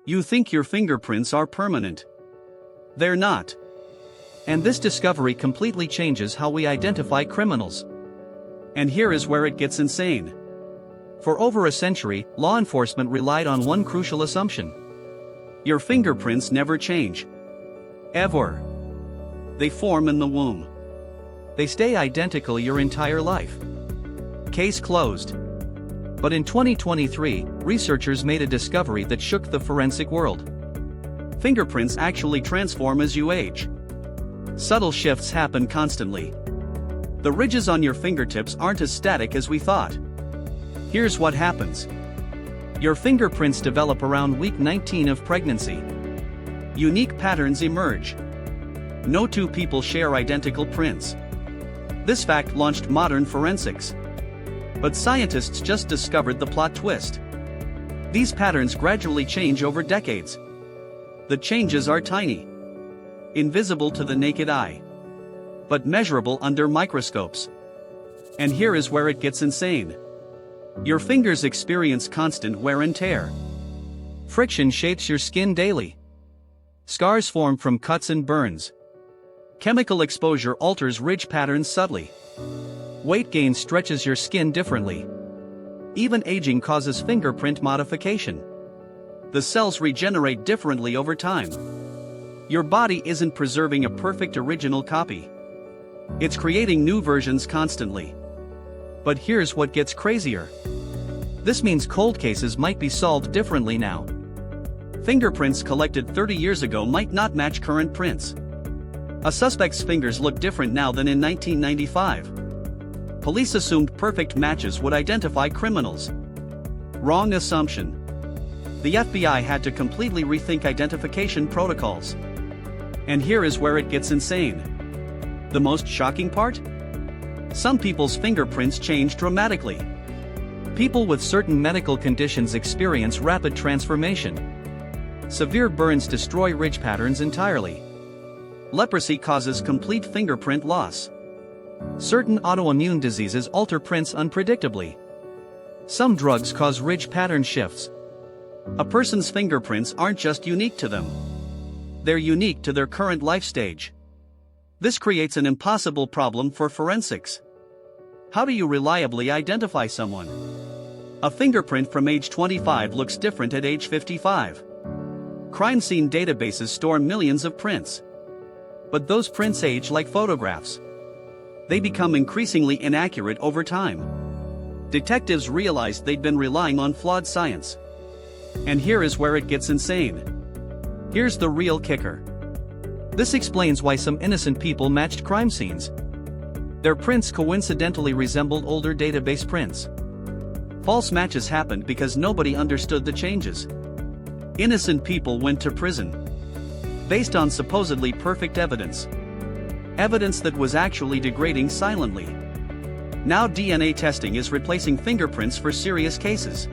You think your fingerprints are permanent. They're not. And this discovery completely changes how we identify criminals. And here is where it gets insane. For over a century, law enforcement relied on one crucial assumption. Your fingerprints never change. Ever. They form in the womb. They stay identical your entire life. Case closed. But in 2023, researchers made a discovery that shook the forensic world. Fingerprints actually transform as you age. Subtle shifts happen constantly. The ridges on your fingertips aren't as static as we thought. Here's what happens. Your fingerprints develop around week 19 of pregnancy. Unique patterns emerge. No two people share identical prints. This fact launched modern forensics. But scientists just discovered the plot twist. These patterns gradually change over decades. The changes are tiny, invisible to the naked eye, but measurable under microscopes. And here is where it gets insane. Your fingers experience constant wear and tear. Friction shapes your skin daily. Scars form from cuts and burns. Chemical exposure alters ridge patterns subtly. Weight gain stretches your skin differently. Even aging causes fingerprint modification. The cells regenerate differently over time. Your body isn't preserving a perfect original copy. It's creating new versions constantly. But here's what gets crazier. This means cold cases might be solved differently now. Fingerprints collected 30 years ago might not match current prints. A suspect's fingers look different now than in 1995. Police assumed perfect matches would identify criminals. Wrong assumption. The FBI had to completely rethink identification protocols. And here is where it gets insane. The most shocking part? Some people's fingerprints change dramatically. People with certain medical conditions experience rapid transformation. Severe burns destroy ridge patterns entirely. Leprosy causes complete fingerprint loss. Certain autoimmune diseases alter prints unpredictably. Some drugs cause ridge pattern shifts. A person's fingerprints aren't just unique to them. They're unique to their current life stage. This creates an impossible problem for forensics. How do you reliably identify someone? A fingerprint from age 25 looks different at age 55. Crime scene databases store millions of prints. But those prints age like photographs. They become increasingly inaccurate over time. Detectives realized they'd been relying on flawed science. And here is where it gets insane. Here's the real kicker. This explains why some innocent people matched crime scenes. Their prints coincidentally resembled older database prints. False matches happened because nobody understood the changes. Innocent people went to prison based on supposedly perfect evidence. Evidence that was actually degrading silently. Now DNA testing is replacing fingerprints for serious cases.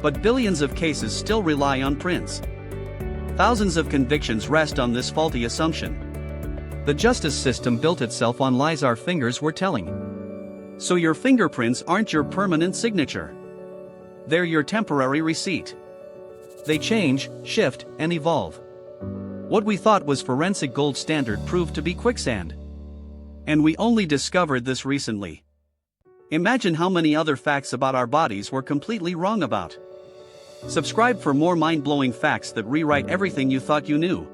But billions of cases still rely on prints. Thousands of convictions rest on this faulty assumption. The justice system built itself on lies our fingers were telling. So your fingerprints aren't your permanent signature. They're your temporary receipt. They change, shift, and evolve. What we thought was forensic gold standard proved to be quicksand. And we only discovered this recently. Imagine how many other facts about our bodies we're completely wrong about. Subscribe for more mind-blowing facts that rewrite everything you thought you knew.